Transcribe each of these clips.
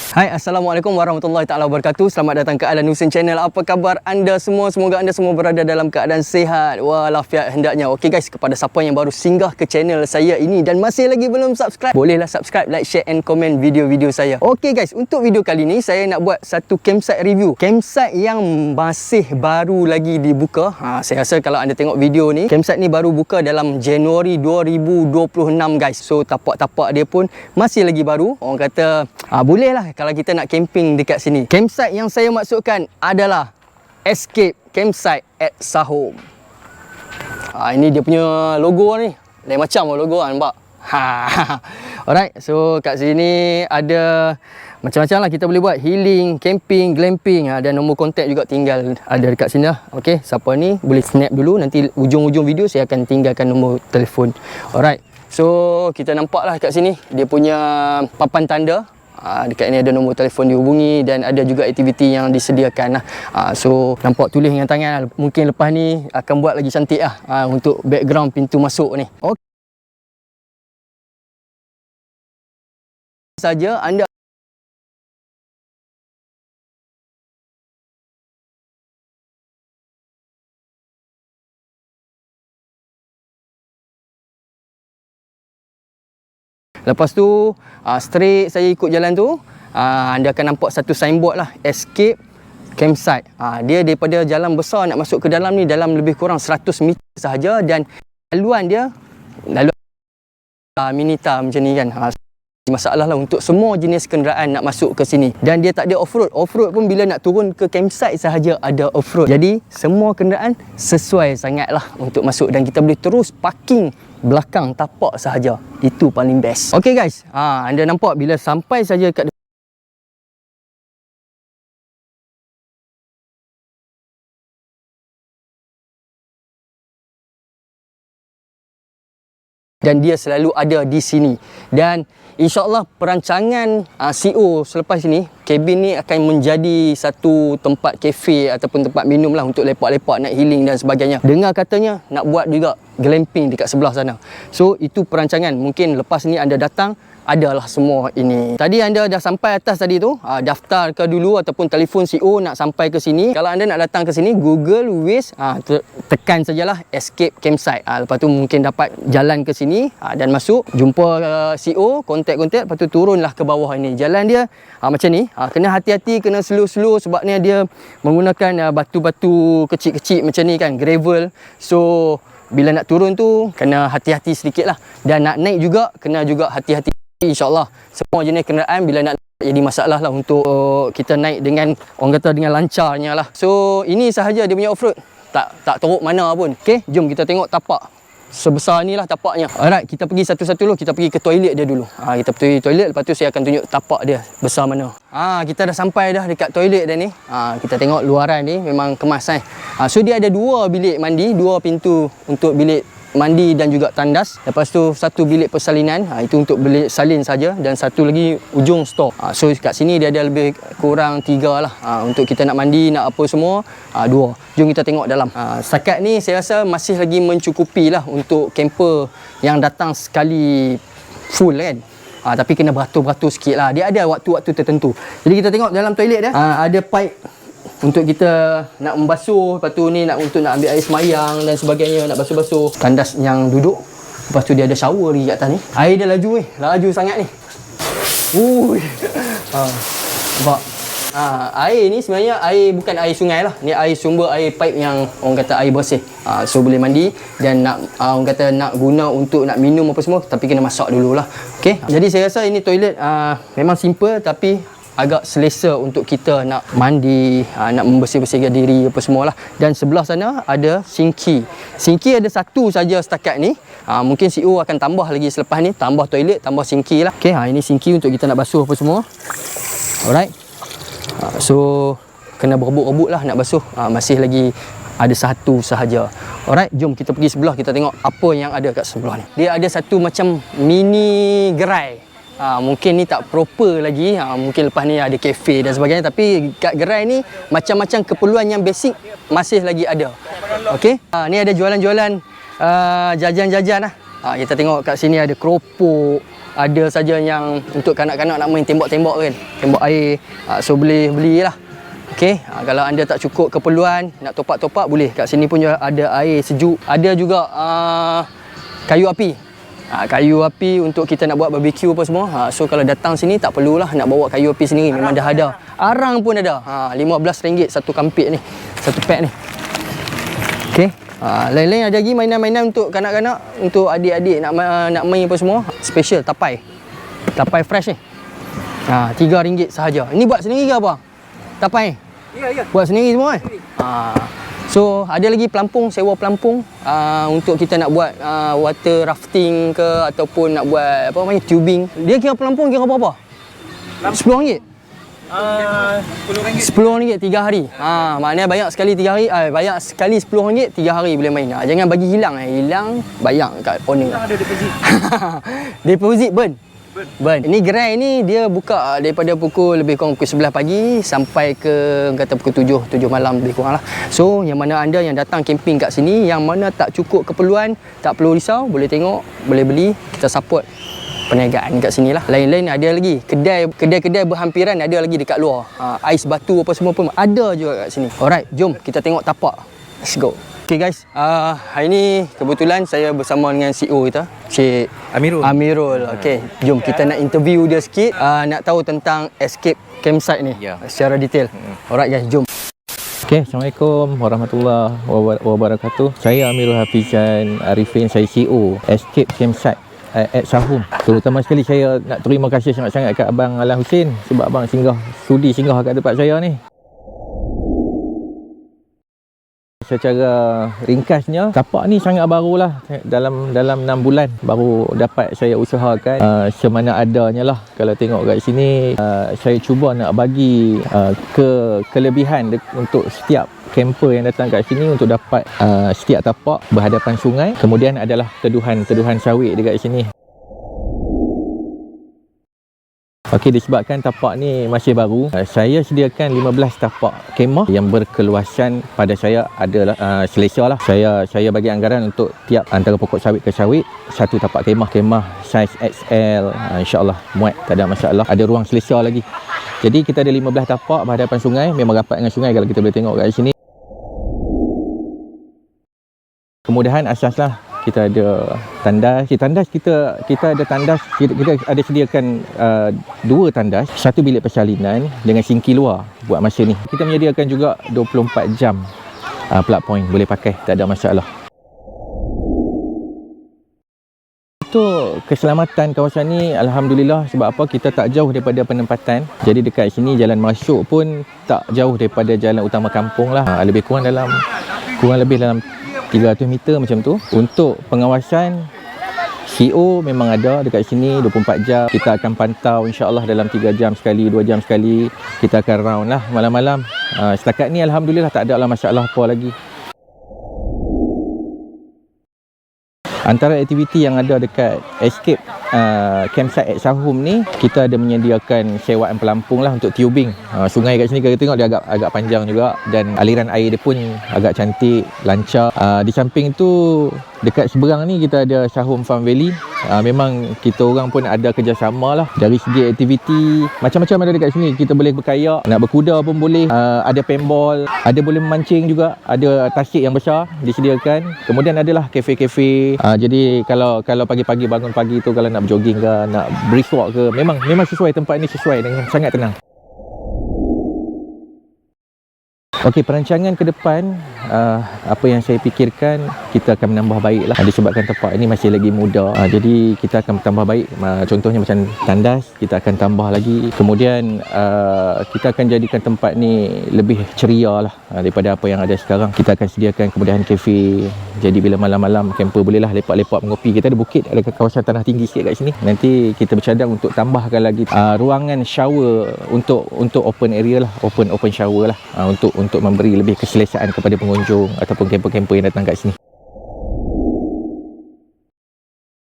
Hai, Assalamualaikum warahmatullahi taala wabarakatuh. Selamat datang ke Alan Hussein Channel. Apa khabar anda semua? Semoga anda semua berada dalam keadaan sihat walafiat hendaknya. Okey guys, kepada siapa yang baru singgah ke channel saya ini dan masih lagi belum subscribe, bolehlah subscribe, like, share and komen video-video saya. Okey guys, untuk video kali ni saya nak buat satu campsite review. Campsite yang masih baru lagi dibuka. Saya rasa kalau anda tengok video ni, campsite ni baru buka dalam Januari 2026 guys. So tapak-tapak dia pun masih lagi baru. Orang kata boleh lah kalau kita nak camping dekat sini. Campsite yang saya maksudkan adalah Escape Campsite at Sahom. Ini dia punya logo ni. Lain macam logo kan, nampak? Alright, so kat sini ada macam-macam lah kita boleh buat. Healing, camping, glamping, dan nombor kontak juga tinggal ada dekat sini lah. Okay, siapa ni boleh snap dulu. Nanti ujung-ujung video saya akan tinggalkan nombor telefon. Alright, so kita nampak lah kat sini dia punya papan tanda. Dekat ni ada nombor telefon dihubungi dan ada juga aktiviti yang disediakan lah. So nampak tulis dengan tangan lah. Mungkin lepas ni akan buat lagi cantik lah untuk background pintu masuk ni. Okay. Saja anda lepas tu straight saya ikut jalan tu, anda akan nampak satu signboard lah, Escape Campsite. Dia daripada jalan besar nak masuk ke dalam ni dalam lebih kurang 100 meter sahaja dan laluan dia minita macam ni kan. Masalah lah untuk semua jenis kenderaan nak masuk ke sini. Dan dia tak ada off-road. Off-road pun bila nak turun ke campsite sahaja ada off-road. Jadi semua kenderaan sesuai sangat lah untuk masuk dan kita boleh terus parking belakang tapak sahaja. Itu paling best. Okay guys, anda nampak bila sampai saja kat dan dia selalu ada di sini. Dan insyaAllah perancangan CEO selepas ini, kabin ni akan menjadi satu tempat kafe ataupun tempat minum lah untuk lepak-lepak, nak healing dan sebagainya. Dengar katanya nak buat juga glamping dekat sebelah sana. So itu perancangan. Mungkin lepas ni anda datang adalah semua ini. Tadi anda dah sampai atas tadi tu, daftar ke dulu ataupun telefon CEO nak sampai ke sini. Kalau anda nak datang ke sini, Google Waze, tekan sajalah Escape Campsite. Lepas tu mungkin dapat jalan ke sini dan masuk, jumpa CEO, kontak-kontak, lepas tu turunlah ke bawah ini. Jalan dia macam ni, kena hati-hati, kena slow-slow sebabnya dia menggunakan batu-batu kecil-kecil macam ni kan, gravel. So bila nak turun tu kena hati-hati sedikit lah, dan nak naik juga kena juga hati-hati. InsyaAllah semua jenis kenderaan bila nak jadi masalah lah untuk kita naik dengan, orang kata, dengan lancarnya lah. So ini sahaja dia punya off-road, tak teruk mana pun. Okay, jom kita tengok tapak sebesar ni lah tapaknya. Alright, kita pergi satu-satu dulu. Kita pergi ke toilet dia dulu. Kita pergi toilet, lepas tu saya akan tunjuk tapak dia besar mana. Kita dah sampai dah dekat toilet dah ni. Kita tengok luaran ni memang kemas So dia ada dua bilik mandi, dua pintu untuk bilik mandi dan juga tandas. Lepas tu satu bilik persalinan, itu untuk bilik salin saja, dan satu lagi ujung store. So kat sini dia ada lebih kurang 3 lah. Untuk kita nak mandi, nak apa semua, 2. Jom kita tengok dalam. Setakat ni saya rasa masih lagi mencukupi lah untuk camper yang datang sekali full kan. Tapi kena beratur-beratur sikit lah. Dia ada waktu-waktu tertentu. Jadi kita tengok dalam toilet dia, ada pipe untuk kita nak membasuh, lepas tu ni untuk nak ambil air semayang dan sebagainya, nak basuh-basuh. Tandas yang duduk, lepas tu dia ada shower lagi kat atas ni. Air dia laju laju sangat ni. Nampak? Air ni sebenarnya air bukan air sungai lah. Ni air sumber air pipe yang orang kata air bersih. So boleh mandi dan nak orang kata nak guna untuk nak minum apa semua, tapi kena masak dululah. Okay, jadi saya rasa ini toilet memang simple tapi agak selesa untuk kita nak mandi, nak membersih-bersihkan diri apa semualah. Dan sebelah sana ada sinki. Sinki ada satu saja setakat ni. Mungkin CEO akan tambah lagi selepas ni, tambah toilet, tambah sinki lah. Okay, ini sinki untuk kita nak basuh apa semua. Alright. So kena berebut-rebut lah nak basuh. Masih lagi ada satu sahaja. Alright, jom kita pergi sebelah, kita tengok apa yang ada kat sebelah ni. Dia ada satu macam mini gerai. Mungkin ni tak proper lagi, mungkin lepas ni ada kafe dan sebagainya, tapi kat gerai ni macam-macam keperluan yang basic masih lagi ada. Okey, ni ada jualan-jualan jajan-jajan lah. Kita tengok kat sini ada keropok, ada saja yang untuk kanak-kanak nak main tembak-tembak kan, tembak air. So boleh belilah. Okey, kalau anda tak cukup keperluan nak top up boleh. Kat sini pun juga ada air sejuk. Ada juga kayu api. Kayu api untuk kita nak buat barbecue apa semua. So kalau datang sini tak perlulah nak bawa kayu api sendiri, memang dah ada. Arang pun ada. RM15 satu kampit ni, satu pack ni. Okey. Lain-lain ada lagi mainan-mainan untuk kanak-kanak, untuk adik-adik nak main apa semua. Special tapai. Tapai fresh ni. RM3 sahaja. Ini buat sendiri ke apa? Tapai? Ya. Buat sendiri semua kan? So ada lagi pelampung, sewa pelampung untuk kita nak buat water rafting ke ataupun nak buat apa namanya tubing. Dia kira pelampung kira berapa? RM10. RM10 3 hari. Maknanya banyak sekali 3 hari, banyak sekali RM10 3 hari boleh main. Jangan bagi hilang. Hilang bayar kat owner. Ada deposit. Deposit burn. Ini gerai ni dia buka daripada pukul lebih kurang pukul 11 pagi sampai ke kata pukul 7 malam lebih kurang lah. So yang mana anda yang datang camping kat sini, yang mana tak cukup keperluan, tak perlu risau, boleh tengok, boleh beli, kita support perniagaan kat sini lah. Lain-lain ada lagi kedai-kedai berhampiran, ada lagi dekat luar. Ais batu apa semua pun ada juga kat sini. Alright, jom kita tengok tapak. Let's go. Okay guys, hari ni kebetulan saya bersama dengan CEO kita, Cik Amirul. Okay, jom kita nak interview dia sikit, nak tahu tentang Escape Campsite ni secara detail. Alright guys, jom. Okay, Assalamualaikum warahmatullahi wabarakatuh. Saya Amirul Hafizan Arifin, saya CEO Escape Campsite at Sahum. Terutama sekali saya nak terima kasih sangat-sangat kat Abang Alan Husin sebab abang sudi singgah kat tempat saya ni. Secara ringkasnya, tapak ni sangat barulah, dalam 6 bulan baru dapat saya usahakan semana adanya lah. Kalau tengok kat sini, saya cuba nak bagi kelebihan untuk setiap camper yang datang kat sini untuk dapat setiap tapak berhadapan sungai. Kemudian adalah teduhan sawit dekat sini. Okey, disebabkan tapak ni masih baru, saya sediakan 15 tapak kemah yang berkeluasan pada saya adalah selesa lah. Saya bagi anggaran untuk tiap antara pokok sawit ke sawit satu tapak kemah saiz XL, insya-Allah muat, tak ada masalah. Ada ruang selesa lagi. Jadi kita ada 15 tapak berhadapan sungai, memang rapat dengan sungai kalau kita boleh tengok kat sini. Kemudahan asaslah kita ada tandas. Kita ada tandas, kita ada sediakan 2 tandas, satu bilik persalinan dengan sinki luar buat masa ni. Kita menyediakan juga 24 jam plug point, boleh pakai, tak ada masalah. Untuk keselamatan kawasan ni, alhamdulillah, sebab apa, kita tak jauh daripada penempatan. Jadi dekat sini jalan masuk pun tak jauh daripada jalan utama kampung lah. Lebih kurang dalam 300 meter macam tu. Untuk pengawasan, CO memang ada dekat sini 24 jam. Kita akan pantau insya-Allah dalam 3 jam sekali, 2 jam sekali. Kita akan round lah malam-malam. Setakat ni alhamdulillah tak ada lah masalah apa lagi. Antara aktiviti yang ada dekat Escape Campsite at Sahum ni, kita ada menyediakan sewaan pelampung lah untuk tubing. Sungai kat sini kita tengok dia agak panjang juga dan aliran air dia pun agak cantik, lancar. Di samping tu, dekat seberang ni kita ada Sahum Farm Valley. Memang kita orang pun ada kerjasama lah. Dari segi aktiviti, macam-macam ada dekat sini. Kita boleh berkayak, nak berkuda pun boleh. Ada paintball, ada boleh memancing juga. Ada tasik yang besar disediakan. Kemudian adalah kafe-kafe. Jadi kalau pagi-pagi bangun pagi tu, kalau nak berjogging ke, nak brisk walk ke, memang sesuai, tempat ni sesuai dengan sangat tenang. Okey, perancangan ke depan, apa yang saya fikirkan, kita akan menambah baik lah. Disebabkan tempat ini masih lagi muda, jadi kita akan tambah baik. Contohnya macam tandas, kita akan tambah lagi. Kemudian kita akan jadikan tempat ni lebih ceria lah daripada apa yang ada sekarang. Kita akan sediakan kemudahan kafe. Jadi bila malam-malam camper bolehlah lepak-lepak mengopi. Kita ada bukit, ada kawasan tanah tinggi sikit kat sini. Nanti kita bercadang untuk tambahkan lagi ruangan shower untuk open area lah, open shower lah, untuk memberi lebih keselesaan kepada pengunjung ataupun camper-camper yang datang kat sini.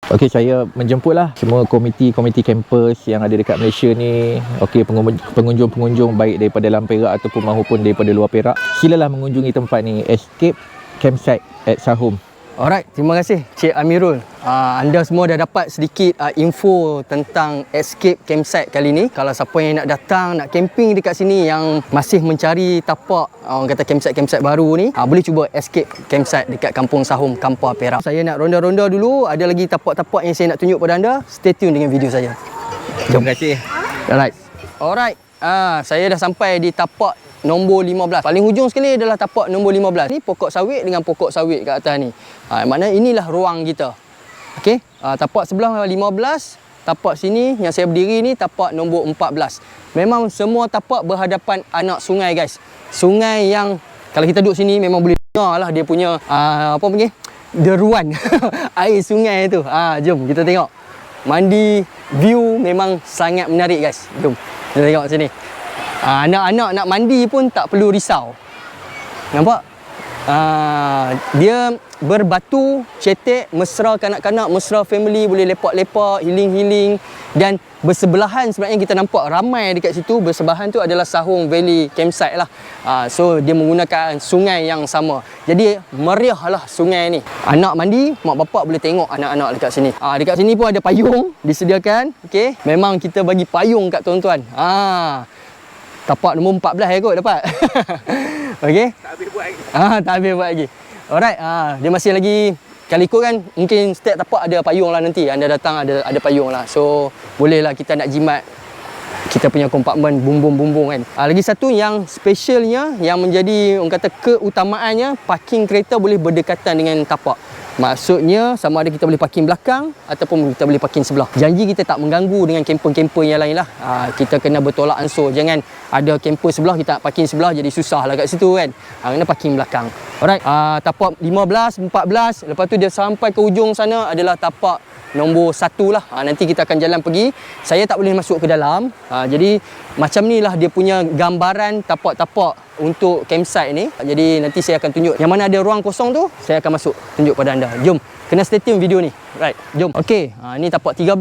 Okey, saya menjemputlah semua komiti campers yang ada dekat Malaysia ni. Okey, pengunjung-pengunjung baik daripada dalam Perak ataupun maupun daripada luar Perak, silalah mengunjungi tempat ni, Escape Campsite at Sahum. Alright, terima kasih Cik Amirul anda semua dah dapat sedikit info tentang Escape Campsite kali ni. Kalau siapa yang nak datang, nak camping dekat sini, yang masih mencari tapak orang kata campsite baru ni, boleh cuba Escape Campsite dekat Kampung Sahum, Kampar Perak. Saya nak ronda-ronda dulu, ada lagi tapak-tapak yang saya nak tunjuk pada anda. Stay tune dengan video saya. Terima kasih. Alright. Saya dah sampai di tapak nombor 15. Paling hujung sekali adalah tapak nombor 15. Ni pokok sawit dengan pokok sawit kat atas ni. Maknanya inilah ruang kita. Okey, tapak sebelah 15, tapak sini yang saya berdiri ni tapak nombor 14. Memang semua tapak berhadapan anak sungai, guys. Sungai yang kalau kita duduk sini memang boleh dengar lah dia punya apa panggil? Deruan air sungai tu. Jom kita tengok. Mandi view memang sangat menarik, guys. Jom kita tengok sini. Anak-anak nak mandi pun tak perlu risau. Nampak? Dia berbatu, cetek, mesra kanak-kanak, mesra family, boleh lepak-lepak, healing-healing. Dan bersebelahan sebenarnya kita nampak ramai dekat situ. Bersebelahan tu adalah Sahung Valley Campsite lah. So dia menggunakan sungai yang sama. Jadi meriah lah sungai ni. Anak mandi, mak bapak boleh tengok anak-anak dekat sini. Dekat sini pun ada payung disediakan. Okay. Memang kita bagi payung kat tuan-tuan. Tapak nombor 14 kot dapat. Okey. Tak habis buat lagi. Tak habis buat lagi. Alright, dia masih lagi, kalau ikut kan mungkin setiap tapak ada payung lah nanti. Anda datang ada payung lah. So boleh lah kita nak jimat kita punya kompartmen bumbung-bumbung kan. Lagi satu yang specialnya, yang menjadi orang kata keutamaannya, parking kereta boleh berdekatan dengan tapak. Maksudnya sama ada kita boleh parking belakang ataupun kita boleh parking sebelah. Janji kita tak mengganggu dengan camper-camper yang lain lah. Kita kena bertolak ansur. Jangan ada camper sebelah, kita nak parking sebelah, jadi susah lah kat situ kan. Kena parking belakang. Alright, tapak 15, 14. Lepas tu dia sampai ke ujung sana adalah tapak nombor 1 lah. Nanti kita akan jalan pergi. Saya tak boleh masuk ke dalam. Jadi macam ni lah dia punya gambaran tapak-tapak untuk campsite ni. Jadi nanti saya akan tunjuk yang mana ada ruang kosong tu, saya akan masuk tunjuk pada anda. Jom, kena stay tune video ni. Right, jom. Okey, ni tapak 13.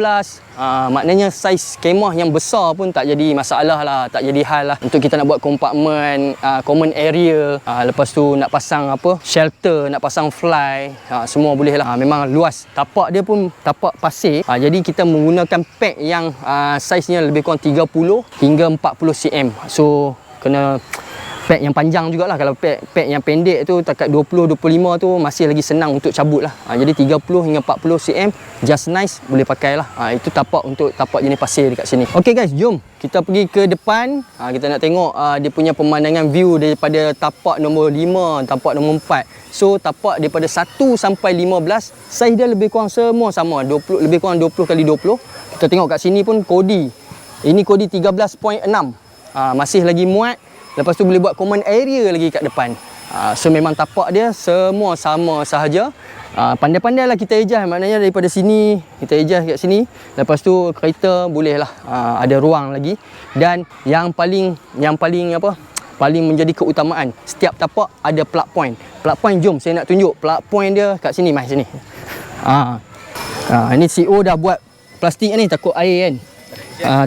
Maknanya saiz kemah yang besar pun tak jadi masalah lah, tak jadi hal lah. Untuk kita nak buat kompartmen, common area, lepas tu nak pasang apa, shelter, nak pasang fly, semua boleh lah. Memang luas. Tapak dia pun tapak pasir. Jadi kita menggunakan pack yang saiznya lebih kurang 30 hingga 40 cm. So kena pack yang panjang jugalah. Kalau pack yang pendek tu takat 20-25 tu masih lagi senang untuk cabut lah. Jadi 30 hingga 40 cm just nice, boleh pakai lah. Itu tapak untuk tapak jenis pasir dekat sini. Ok guys, jom kita pergi ke depan. Kita nak tengok dia punya pemandangan view daripada tapak nombor 5, tapak nombor 4. So tapak daripada 1 sampai 15 saiz dia lebih kurang semua sama, 20, lebih kurang 20x20. Kita tengok kat sini pun kodi. Ini kodi 13.6. Masih lagi muat. Lepas tu boleh buat common area lagi kat depan. So memang tapak dia semua sama sahaja. Pandai-pandai lah kita ejah. Maknanya daripada sini kita ejah kat sini. Lepas tu kereta boleh lah ada ruang lagi. Dan yang paling apa, paling menjadi keutamaan, setiap tapak ada plug point. Plug point, jom saya nak tunjuk plug point dia kat sini. Mai sini. Ini CO dah buat plastik ni, takut air kan.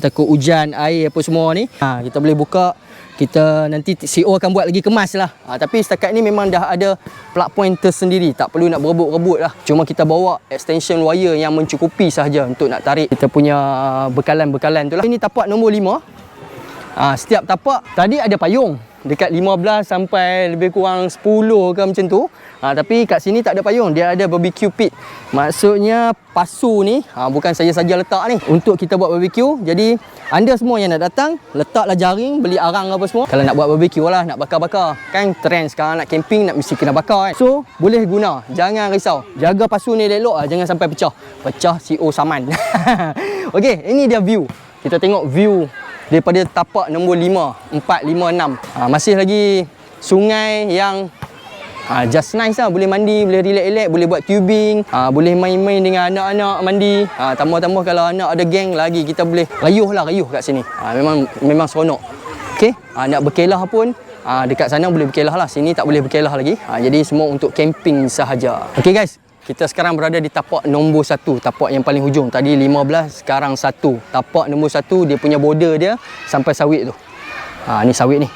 Takut hujan, air apa semua ni. Kita boleh buka. Kita nanti CO akan buat lagi kemas lah. Tapi setakat ni memang dah ada plug point tersendiri. Tak perlu nak berebut-rebut lah. Cuma kita bawa extension wire yang mencukupi sahaja untuk nak tarik kita punya bekalan-bekalan tu lah. Ini tapak nombor 5. Setiap tapak tadi ada payung. Dekat 15 sampai lebih kurang 10 ke macam tu. Tapi kat sini tak ada payung. Dia ada barbecue pit. Maksudnya pasu ni bukan saya saja letak ni, untuk kita buat barbecue. Jadi anda semua yang nak datang, letaklah jaring, beli arang apa semua. Kalau nak buat barbecue lah, nak bakar-bakar. Kan trend sekarang nak camping, nak mesti kena bakar kan. So boleh guna. Jangan risau. Jaga pasu ni elok-elok, jangan sampai pecah. Pecah CO saman. Okey, ini dia view. Kita tengok view daripada tapak nombor 5, 4, 5, 6. Masih lagi sungai yang just nice lah. Boleh mandi, boleh relax-relax, boleh buat tubing, boleh main-main dengan anak-anak mandi. Tambah-tambah kalau anak ada geng lagi, kita boleh rayuh kat sini. Memang seronok. Okay, nak berkelah pun dekat sana boleh berkelah lah. Sini tak boleh berkelah lagi. Jadi semua untuk camping sahaja. Okay guys, kita sekarang berada di tapak nombor 1, tapak yang paling hujung. Tadi 15, sekarang 1. Tapak nombor 1, dia punya border dia sampai sawit tu. Ni sawit ni.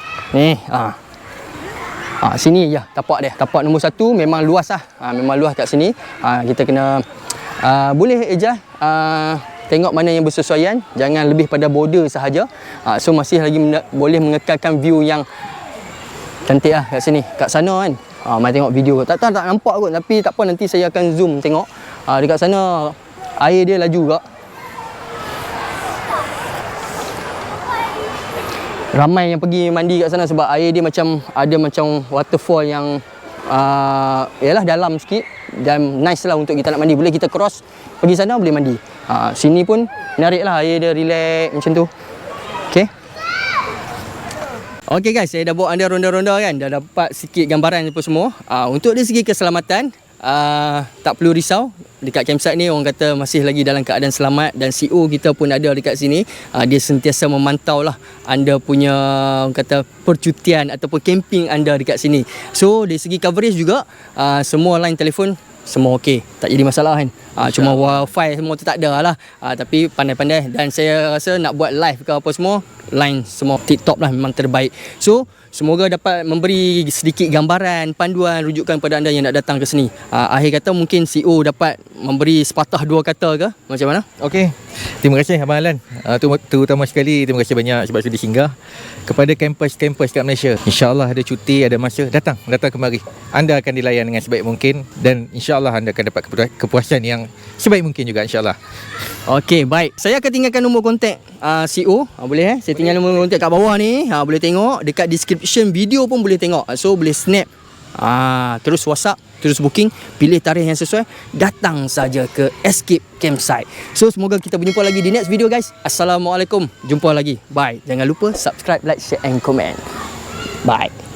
Sini je tapak dia. Tapak nombor 1 memang luas lah. Memang luas kat sini. Kita kena Boleh adjust, tengok mana yang bersesuaian, jangan lebih pada border sahaja. So masih lagi boleh mengekalkan view yang cantik lah kat sini. Kat sana kan, mari tengok video. Tak nampak kot, tapi tak apa, nanti saya akan zoom tengok. Dekat sana air dia laju juga. Ramai yang pergi mandi kat sana sebab air dia macam ada macam waterfall yang yalah dalam sikit, dan nice lah untuk kita nak mandi. Boleh kita cross pergi sana, boleh mandi. Sini pun menarik lah, air dia relax macam tu. Okay. Okay guys, saya dah bawa anda ronda-ronda kan, dah dapat sikit gambaran apa semua. Untuk dari segi keselamatan, tak perlu risau. Dekat campsite ni orang kata masih lagi dalam keadaan selamat, dan CEO kita pun ada dekat sini. Dia sentiasa memantau lah anda punya, orang kata, percutian ataupun camping anda dekat sini. So dari segi coverage juga, semua line telefon semua okey, tak jadi masalah kan. Cuma wifi semua tu tak ada lah. Tapi pandai-pandai, dan saya rasa nak buat live ke apa semua, line semua tip-top lah, memang terbaik. So semoga dapat memberi sedikit gambaran, panduan, rujukan pada anda yang nak datang ke sini. Akhir kata mungkin CEO dapat memberi sepatah dua kata ke, macam mana? Okey. Terima kasih Abang Alan. Terutama sekali terima kasih banyak sebab sudi singgah kepada kampus-kampus kat Malaysia. InsyaAllah ada cuti, ada masa, datang kemari. Anda akan dilayan dengan sebaik mungkin, dan insyaAllah anda akan dapat kepuasan yang sebaik mungkin juga, insyaAllah. Okey, baik. Saya akan tinggalkan nombor kontak CEO. Boleh saya tinggal nombor kontak kat bawah ni. Boleh tengok dekat description video pun boleh tengok. So boleh snap. Terus WhatsApp, terus booking, pilih tarikh yang sesuai, datang saja ke Escape Campsite. So semoga kita berjumpa lagi di next video guys. Assalamualaikum. Jumpa lagi. Bye. Jangan lupa subscribe, like, share and comment. Bye.